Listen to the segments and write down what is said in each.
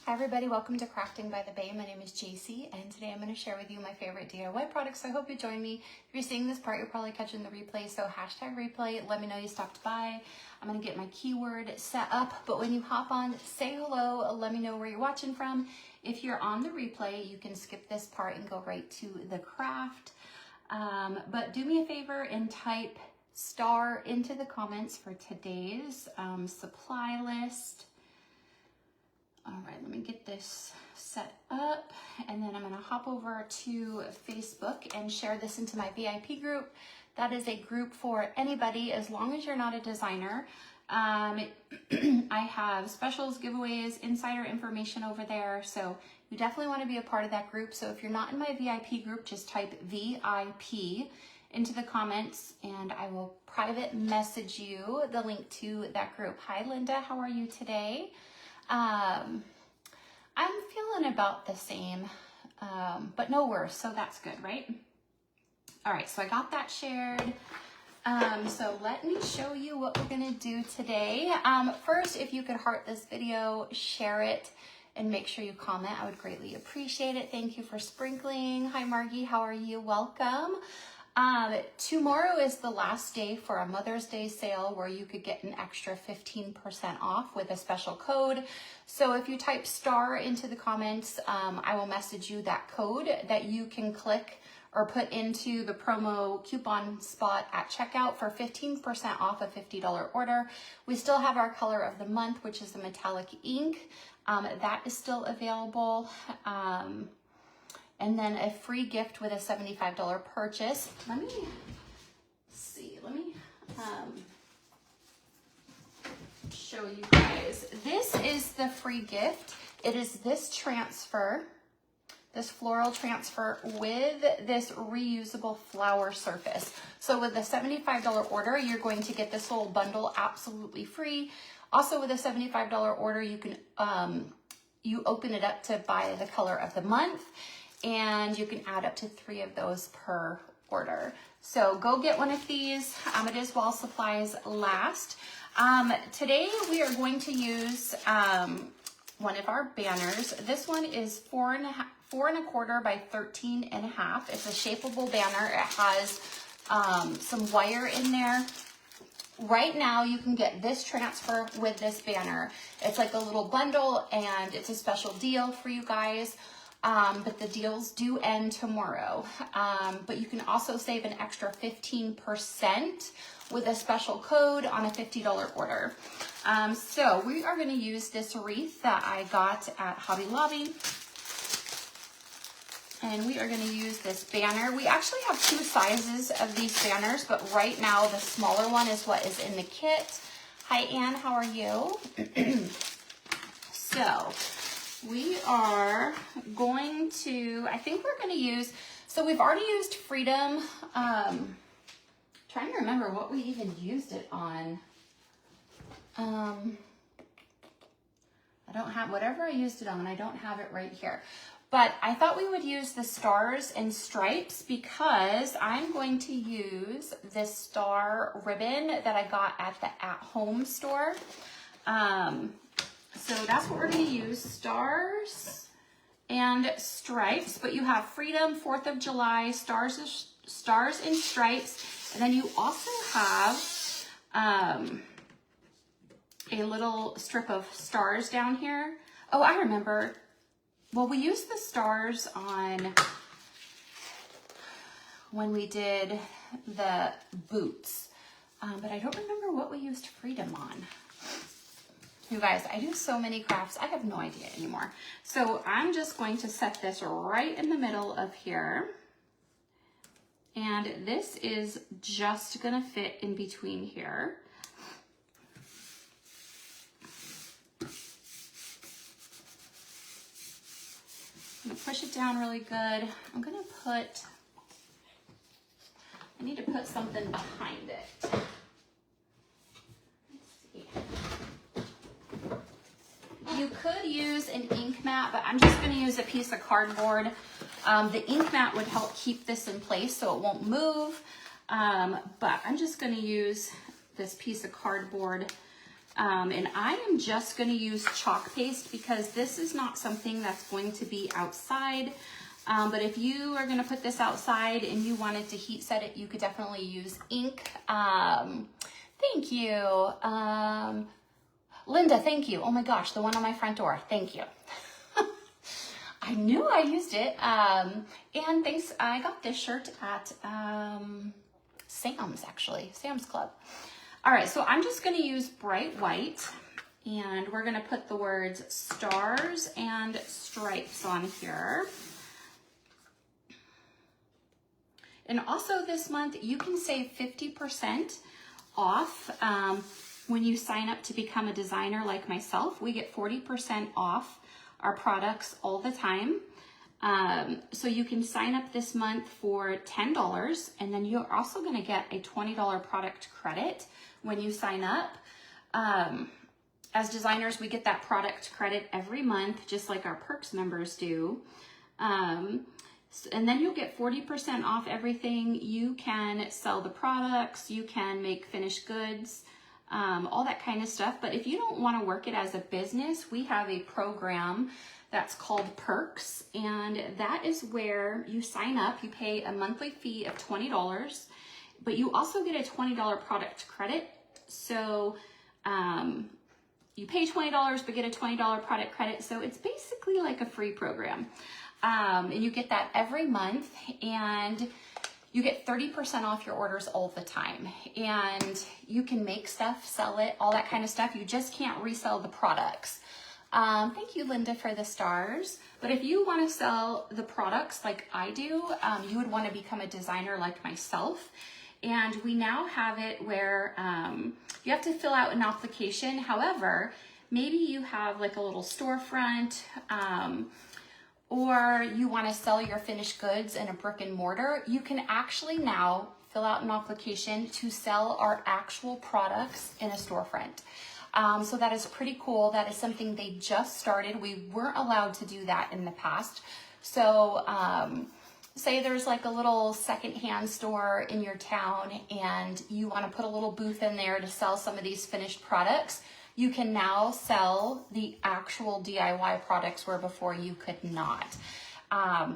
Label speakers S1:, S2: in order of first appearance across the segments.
S1: Hi everybody, welcome to Crafting by the Bay. My name is JC and today I'm going to share with you my favorite DIY products. So I hope you join me. If you're seeing this part, you're probably catching the replay, so hashtag replay, let me know you stopped by. I'm going to get my keyword set up, but when you hop on, say hello, let me know where you're watching from. If you're on the replay, you can skip this part and go right to the craft. But do me a favor and type star into the comments for today's supply list. All right, let me get this set up and then I'm gonna hop over to Facebook and share this into my VIP group. That is a group for anybody as long as you're not a designer. I have specials, giveaways, insider information over there. So you definitely wanna be a part of that group. So if you're not in my VIP group, just type VIP into the comments and I will private message you the link to that group. Hi Linda, how are you today? I'm feeling about the same, but no worse, so that's good, right? All right, so I got that shared. So let me show you what we're gonna do today. First, if you could heart this video, share it, and make sure you comment, I would greatly appreciate it. Thank you for sprinkling. Hi Margie, how are you? Welcome. Tomorrow is the last day for a Mother's Day sale where you could get an extra 15% off with a special code. So if you type star into the comments, I will message you that code that you can click or put into the promo coupon spot at checkout for 15% off a $50 order. We still have our color of the month, which is the metallic ink. That is still available. And then a free gift with a $75 purchase. Let me see, let me show you guys. This is the free gift. It is this transfer, this floral transfer with this reusable flower surface. So with a $75 order, you're going to get this little bundle absolutely free. Also with a $75 order, you can you open it up to buy the color of the month. And you can add up to 3 of those per order. So go get one of these. It is while supplies last. Today we are going to use one of our banners. This one is 4 1/4 by 13.5. It's a shapeable banner. It has some wire in there. Right now you can get this transfer with this banner. It's like a little bundle and it's a special deal for you guys. But the deals do end tomorrow. But you can also save an extra 15% with a special code on a $50 order. So we are going to use this wreath that I got at Hobby Lobby. And we are going to use this banner. We actually have 2 sizes of these banners, but right now the smaller one is what is in the kit. Hi Anne, how are you? So we are going to, I think we're going to use, so we've already used Freedom. Trying to remember what we even used it on. I don't have, whatever I used it on, I don't have it right here. But I thought we would use the stars and stripes because I'm going to use this star ribbon that I got at the at-home store. So that's what we're going to use, stars and stripes, but you have Freedom, 4th of July, stars and stripes, and then you also have a little strip of stars down here. Oh, I remember. Well, we used the stars on when we did the boots, but I don't remember what we used Freedom on. You guys, I do so many crafts, I have no idea anymore. So I'm just going to set this right in the middle of here. And this is just gonna fit in between here. I'm gonna push it down really good. I'm gonna put, I need to put something behind it. You could use an ink mat, but I'm just going to use a piece of cardboard. The ink mat would help keep this in place so it won't move. But I'm just going to use this piece of cardboard And I am just going to use chalk paste because this is not something that's going to be outside. But if you are going to put this outside and you wanted to heat set it, you could definitely use ink. Thank you. Linda, thank you. Oh my gosh, the one on my front door. Thank you. I knew I used it. And thanks, I got this shirt at Sam's, actually, Sam's Club. All right, so I'm just gonna use bright white, and we're gonna put the words stars and stripes on here. And also this month, you can save 50% off when you sign up to become a designer like myself. We get 40% off our products all the time. So you can sign up this month for $10, and then you're also gonna get a $20 product credit when you sign up. As designers, we get that product credit every month, just like our Perks members do. And then you'll get 40% off everything. You can sell the products, you can make finished goods, all that kind of stuff. But if you don't want to work it as a business, we have a program that's called Perks, and that is where you sign up, you pay a monthly fee of $20, but you also get a $20 product credit. So you pay $20 but get a $20 product credit, so it's basically like a free program. And you get that every month, and you get 30% off your orders all the time. And you can make stuff, sell it, all that kind of stuff. You just can't resell the products. Thank you, Linda, for the stars. But if you want to sell the products like I do, you would want to become a designer like myself. And we now have it where you have to fill out an application. However, maybe you have like a little storefront, or you want to sell your finished goods in a brick and mortar. You can actually now fill out an application to sell our actual products in a storefront. So that is pretty cool. That is something they just started. We weren't allowed to do that in the past. So say there's like a little secondhand store in your town and you want to put a little booth in there to sell some of these finished products. You can now sell the actual DIY products where before you could not.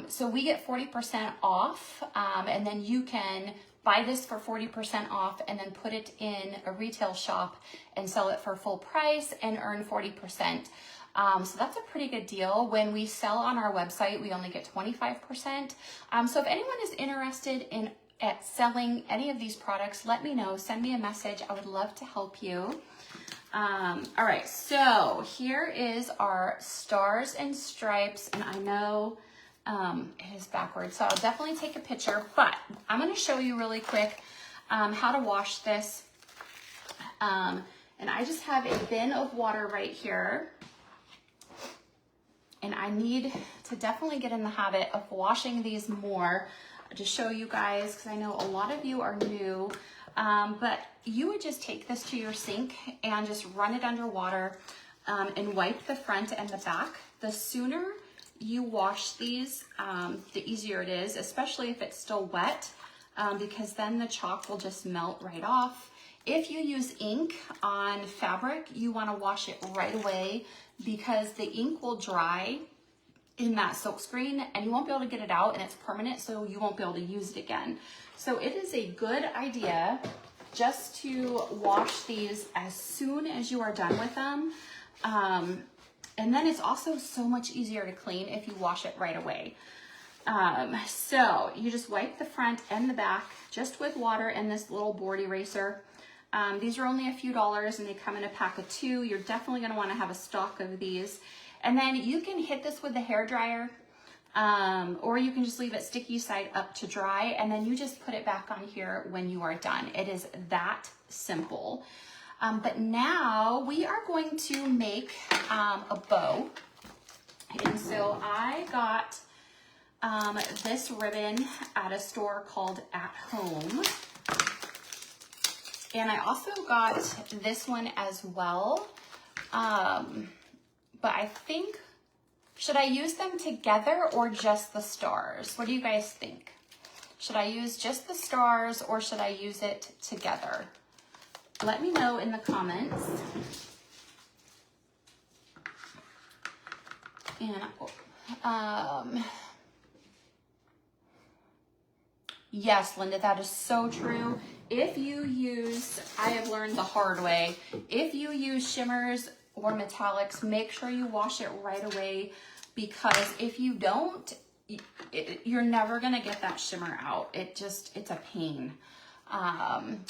S1: So we get 40% off, and then you can buy this for 40% off and then put it in a retail shop and sell it for full price and earn 40%. So that's a pretty good deal. When we sell on our website, we only get 25%. So if anyone is interested in selling any of these products, let me know. Send me a message. I would love to help you. All right, so here is our stars and stripes, and I know it is backwards, so I'll definitely take a picture, but I'm going to show you really quick how to wash this. And I just have a bin of water right here, and I need to definitely get in the habit of washing these more to show you guys, because I know a lot of you are new. But you would just take this to your sink and just run it under water and wipe the front and the back. The sooner you wash these, the easier it is, especially if it's still wet, because then the chalk will just melt right off. If you use ink on fabric, you want to wash it right away because the ink will dry in that silk screen and you won't be able to get it out, and it's permanent, so you won't be able to use it again. So it is a good idea just to wash these as soon as you are done with them. And then it's also so much easier to clean if you wash it right away. So you just wipe the front and the back just with water and this little board eraser. These are only a few dollars and they come in a pack of 2. You're definitely going to want to have a stock of these. And then you can hit this with the hairdryer, or you can just leave it sticky side up to dry, and then you just put it back on here when you are done. It is that simple. But now we are going to make a bow. And so I got this ribbon at a store called At Home. And I also got this one as well. But I think, should I use them together or just the stars? What do you guys think? Should I use just the stars or should I use it together? Let me know in the comments. And yes, Linda, that is so true. If you use, I have learned the hard way, if you use shimmers or metallics, make sure you wash it right away, because if you don't, you're never gonna get that shimmer out. It's a pain.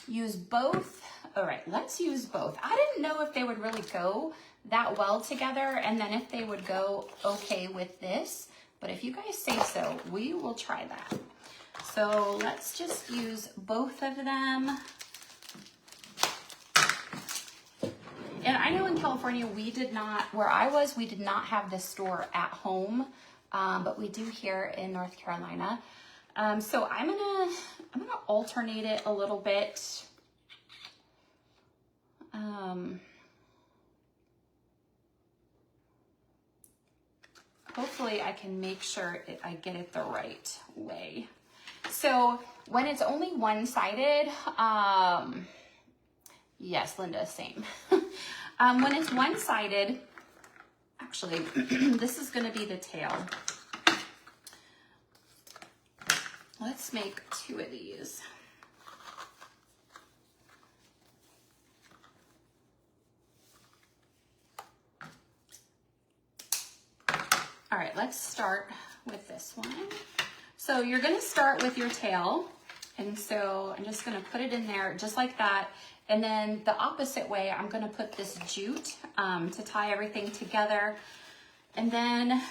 S1: Use both. All right, let's use both. I didn't know if they would really go that well together, and then if they would go okay with this, but if you guys say so, we will try that. So let's just use both of them. And I know in California, we did not, where I was, we did not have this store at home, but we do here in North Carolina. So I'm gonna alternate it a little bit. Hopefully I can make sure I get it the right way. So when it's only one-sided, yes, Linda, same. When it's one-sided, actually, this is gonna be the tail. Let's make 2 of these. All right, let's start with this one. So you're gonna start with your tail. And so I'm just gonna put it in there just like that. And then the opposite way, I'm gonna put this jute to tie everything together. And then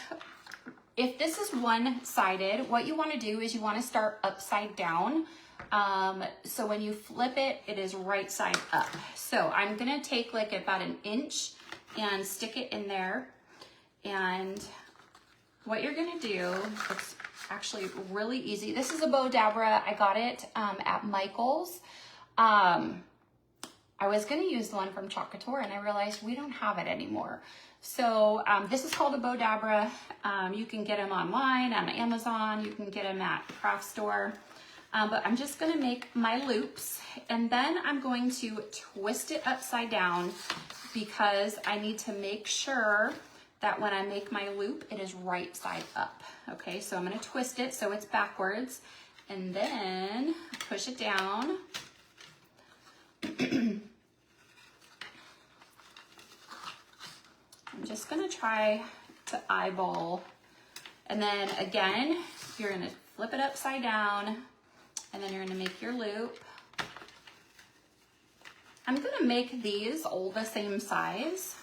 S1: if this is one-sided, what you wanna do is you wanna start upside down. So when you flip it, it is right side up. So I'm gonna take like about 1 inch and stick it in there. And what you're gonna do, it's actually really easy. This is a bow dabra. I got it at Michael's. I was gonna use the one from Chalk Couture and I realized we don't have it anymore. So this is called a bow dabra. You can get them online, on Amazon. You can get them at craft store. But I'm just gonna make my loops, and then I'm going to twist it upside down because I need to make sure that when I make my loop, it is right side up. Okay, so I'm gonna twist it so it's backwards, and then push it down. I'm just gonna try to eyeball. And then again, you're gonna flip it upside down, and then you're gonna make your loop. I'm gonna make these all the same size.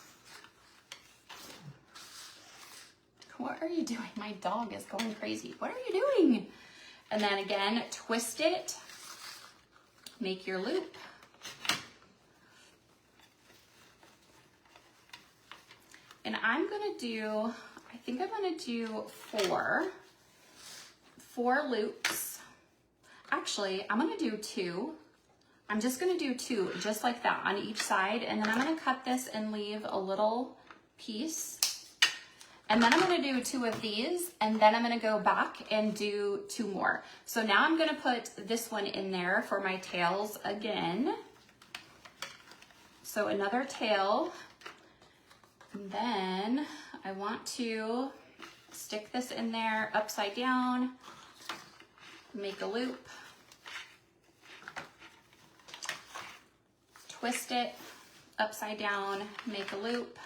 S1: What are you doing? My dog is going crazy. What are you doing? And then again, twist it, make your loop. And I'm gonna do, I think I'm gonna do four loops. Actually, I'm gonna do 2. I'm just gonna do 2, just like that on each side. And then I'm gonna cut this and leave a little piece. And then I'm gonna do 2 of these, and then I'm gonna go back and do 2 more. So now I'm gonna put this one in there for my tails again. So another tail. And then I want to stick this in there upside down, make a loop, twist it upside down, make a loop,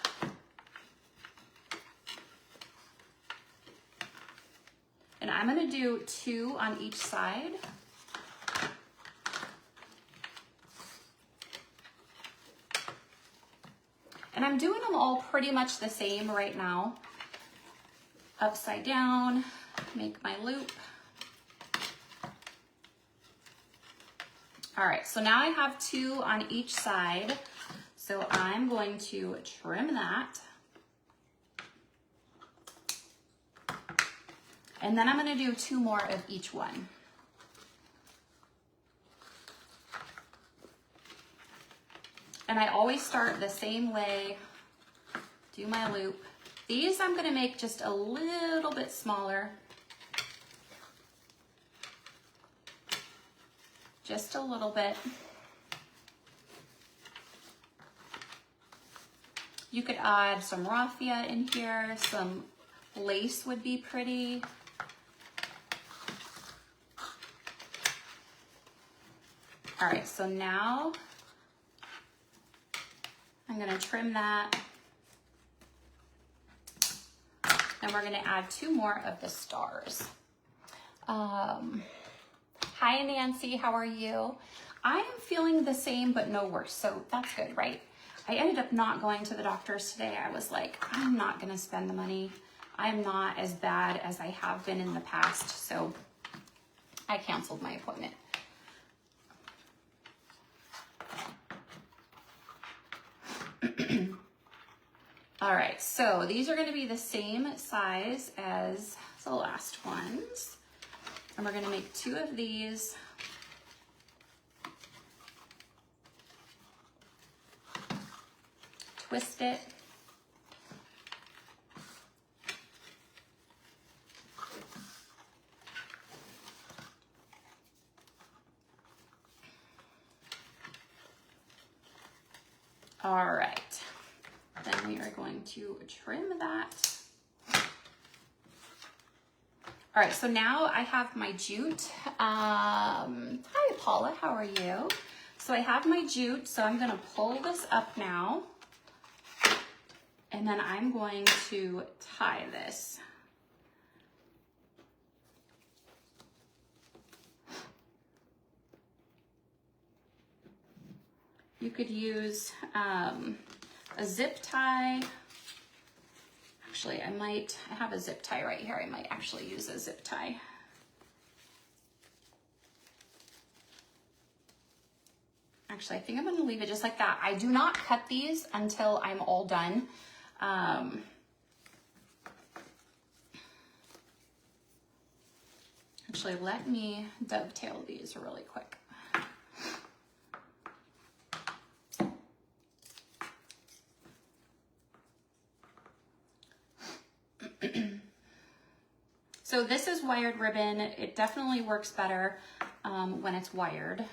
S1: and I'm gonna do 2 on each side. And I'm doing them all pretty much the same right now. Upside down, make my loop. All right, so now I have 2 on each side. So I'm going to trim that. And then I'm gonna do 2 more of each one. And I always start the same way, do my loop. These I'm gonna make just a little bit smaller. Just a little bit. You could add some raffia in here, some lace would be pretty. All right, so now I'm gonna trim that. And we're gonna add 2 more of the stars. Hi Nancy, how are you? I am feeling the same, but no worse, so that's good, right? I ended up not going to the doctor's today. I was like, I'm not gonna spend the money. I'm not as bad as I have been in the past, so I canceled my appointment. All right, so these are gonna be the same size as the last ones. And we're gonna make 2 of these. Twist it. All right, then we are going to trim that. All right, so now I have my jute. Hi Paula, how are you? So I have my jute, so I'm gonna pull this up now. And then I'm going to tie this. You could use a zip tie. Actually, I have a zip tie right here. I might actually use a zip tie. Actually, I think I'm gonna leave it just like that. I do not cut these until I'm all done. Actually, let me dovetail these really quick. So this is wired ribbon. It definitely works better when it's wired.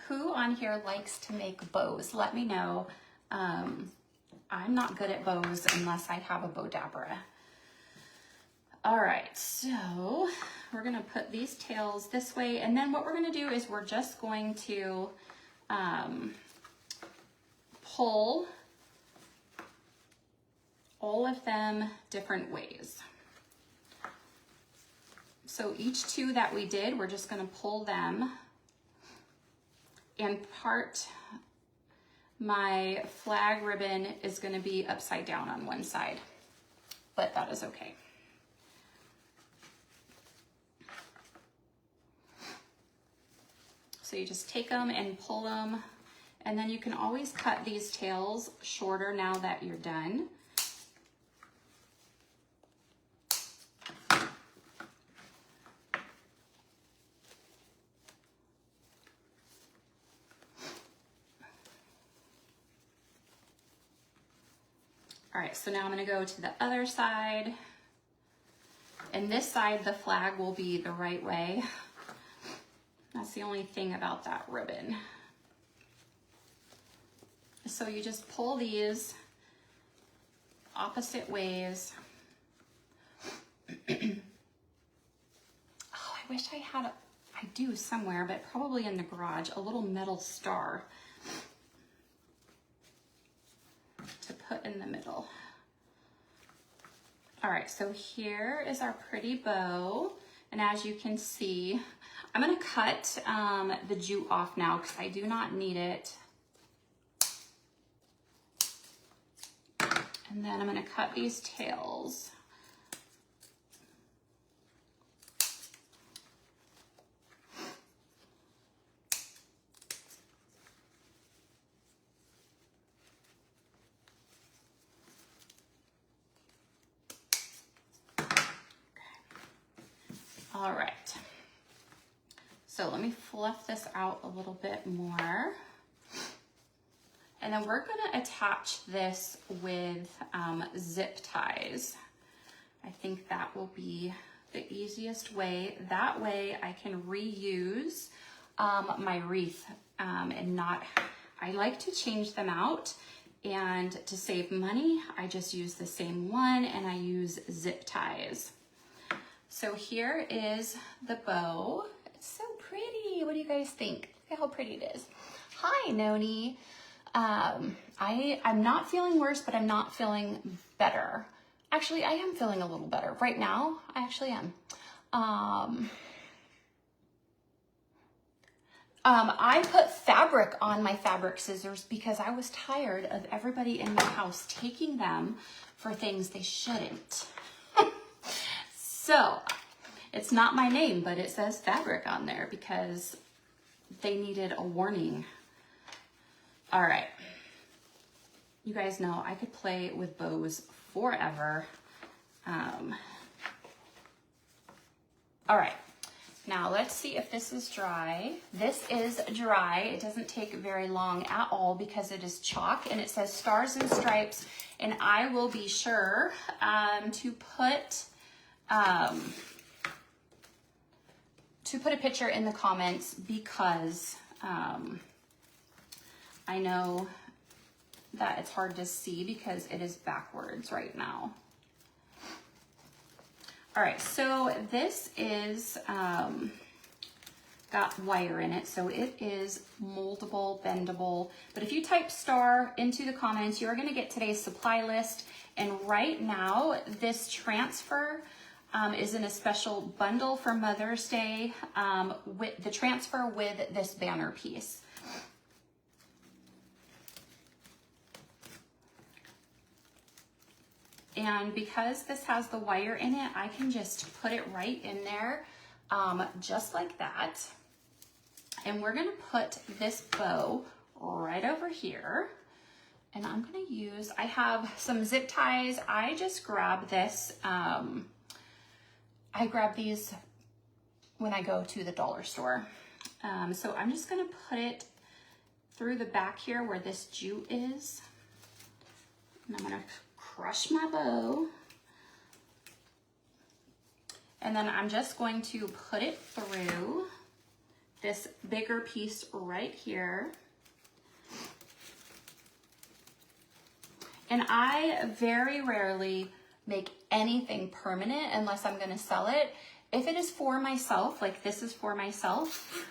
S1: Who on here likes to make bows? Let me know. I'm not good at bows unless I have a bow dabra. All right, so we're gonna put these tails this way, and then what we're gonna do is we're just going to pull all of them different ways. So each 2 that we did, we're just gonna pull them and part my flag ribbon is going to be upside down on one side, but that is okay. So you just take them and pull them, and then you can always cut these tails shorter now that you're done. All right, so now I'm gonna go to the other side. And this side, the flag will be the right way. That's the only thing about that ribbon. So you just pull these opposite ways. Oh, I wish I had, I do somewhere, but probably in the garage, a little metal star to put in the middle. All right, so here is our pretty bow. And as you can see, I'm gonna cut the jute off now because I do not need it. And then I'm gonna cut these tails. All right, so let me fluff this out a little bit more. And then we're gonna attach this with zip ties. I think that will be the easiest way. That way I can reuse my wreath and not, I like to change them out, and to save money, I just use the same one and I use zip ties. So here is the bow. It's so pretty. What do you guys think? Look at how pretty it is. Hi, Noni. I'm not feeling worse, but I'm not feeling better. Actually, I am feeling a little better. Right now, I actually am. I put fabric on my fabric scissors because I was tired of everybody in my house taking them for things they shouldn't. So, it's not my name, but it says fabric on there because they needed a warning. All right. You guys know I could play with bows forever. All right. Now let's see if this is dry. This is dry. It doesn't take very long at all because it is chalk, and it says Stars and Stripes. And I will be sure to put a picture in the comments because I know that it's hard to see because it is backwards right now. All right, so this is got wire in it, so it is moldable, bendable. But if you type star into the comments, you're gonna get today's supply list. And right now, this transfer is in a special bundle for Mother's Day with the transfer with this banner piece. And because this has the wire in it, I can just put it right in there, just like that. And we're gonna put this bow right over here. And I'm gonna use, I have some zip ties. I just grab this, I grab these when I go to the dollar store. So I'm just gonna put it through the back here where this jute is. And I'm gonna crush my bow. And then I'm just going to put it through this bigger piece right here. And I very rarely make anything permanent unless I'm gonna sell it. If it is for myself, like this is for myself,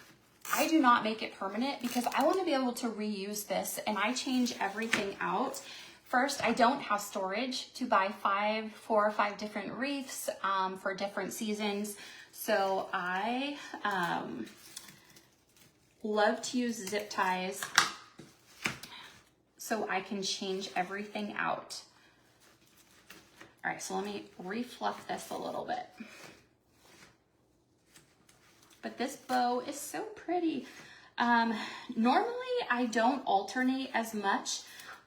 S1: I do not make it permanent because I wanna be able to reuse this, and I change everything out. First, I don't have storage to buy 4 or 5 different wreaths for different seasons. So I love to use zip ties so I can change everything out. All right, so let me refluff this a little bit. But this bow is so pretty. Normally I don't alternate as much,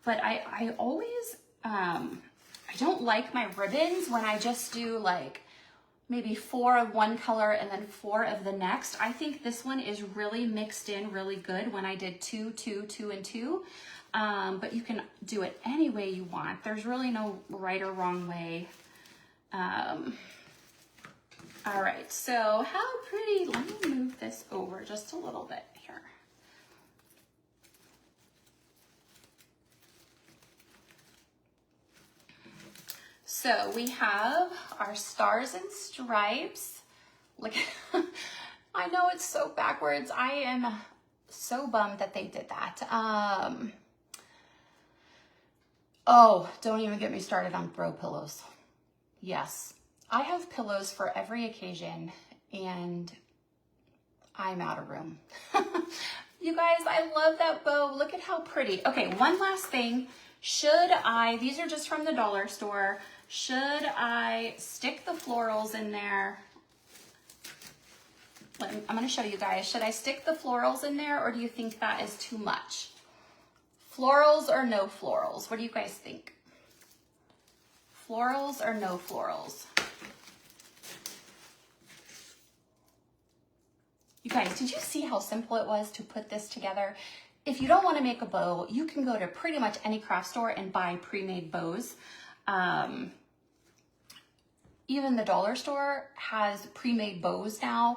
S1: but I always, I don't like my ribbons when I just do like maybe 4 of one color and then 4 of the next. I think this one is really mixed in really good when I did 2, 2, 2, and 2. But you can do it any way you want. There's really no right or wrong way. All right, so how pretty, let me move this over just a little bit here. So we have our Stars and Stripes. Look, I know it's so backwards. I am so bummed that they did that. Oh, don't even get me started on throw pillows. Yes, I have pillows for every occasion and I'm out of room. You guys, I love that bow. Look at how pretty. Okay, one last thing. These are just from the dollar store. Should I stick the florals in there? I'm gonna show you guys. Should I stick the florals in there, or do you think that is too much? Florals or no florals? What do you guys think? Florals or no florals? You guys, did you see how simple it was to put this together? If you don't want to make a bow, you can go to pretty much any craft store and buy pre-made bows. Even the dollar store has pre-made bows now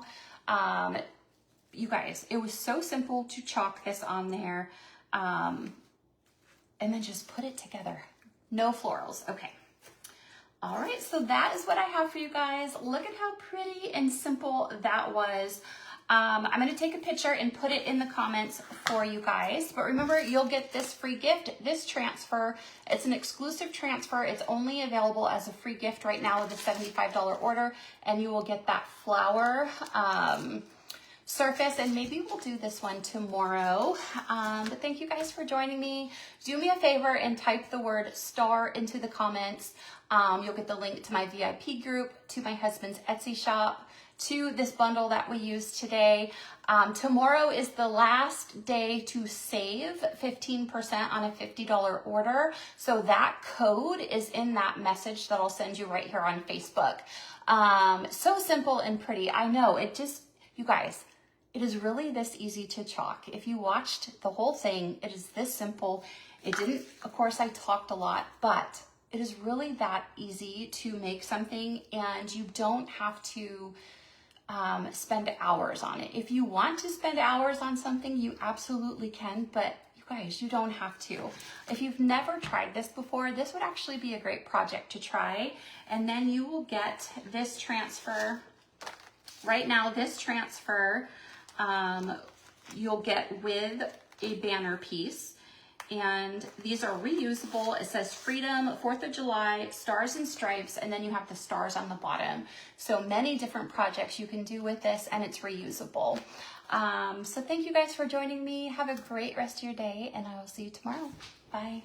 S1: you guys, it was so simple to chalk this on there and then just put it together. No florals. Okay. All right, so that is what I have for you guys. Look at how pretty and simple that was. I'm going to take a picture and put it in the comments for you guys. But remember, you'll get this free gift, this transfer. It's an exclusive transfer. It's only available as a free gift right now with a $75 order. And you will get that flower surface. And maybe we'll do this one tomorrow. But thank you guys for joining me. Do me a favor and type the word star into the comments. You'll get the link to my VIP group, to my husband's Etsy shop, to this bundle that we used today. Tomorrow is the last day to save 15% on a $50 order. So that code is in that message that I'll send you right here on Facebook. So simple and pretty. I know, it just, you guys, it is really this easy to chalk. If you watched the whole thing, it is this simple. It didn't, of course, I talked a lot, but it is really that easy to make something, and you don't have to spend hours on it. If you want to spend hours on something, you absolutely can, but you guys, you don't have to. If you've never tried this before, this would actually be a great project to try. And then you will get this transfer. Right now, this transfer you'll get with a banner piece. And these are reusable. It says Freedom, 4th of July, Stars and Stripes, and then you have the stars on the bottom. So many different projects you can do with this, and it's reusable. So thank you guys for joining me. Have a great rest of your day, and I will see you tomorrow. Bye.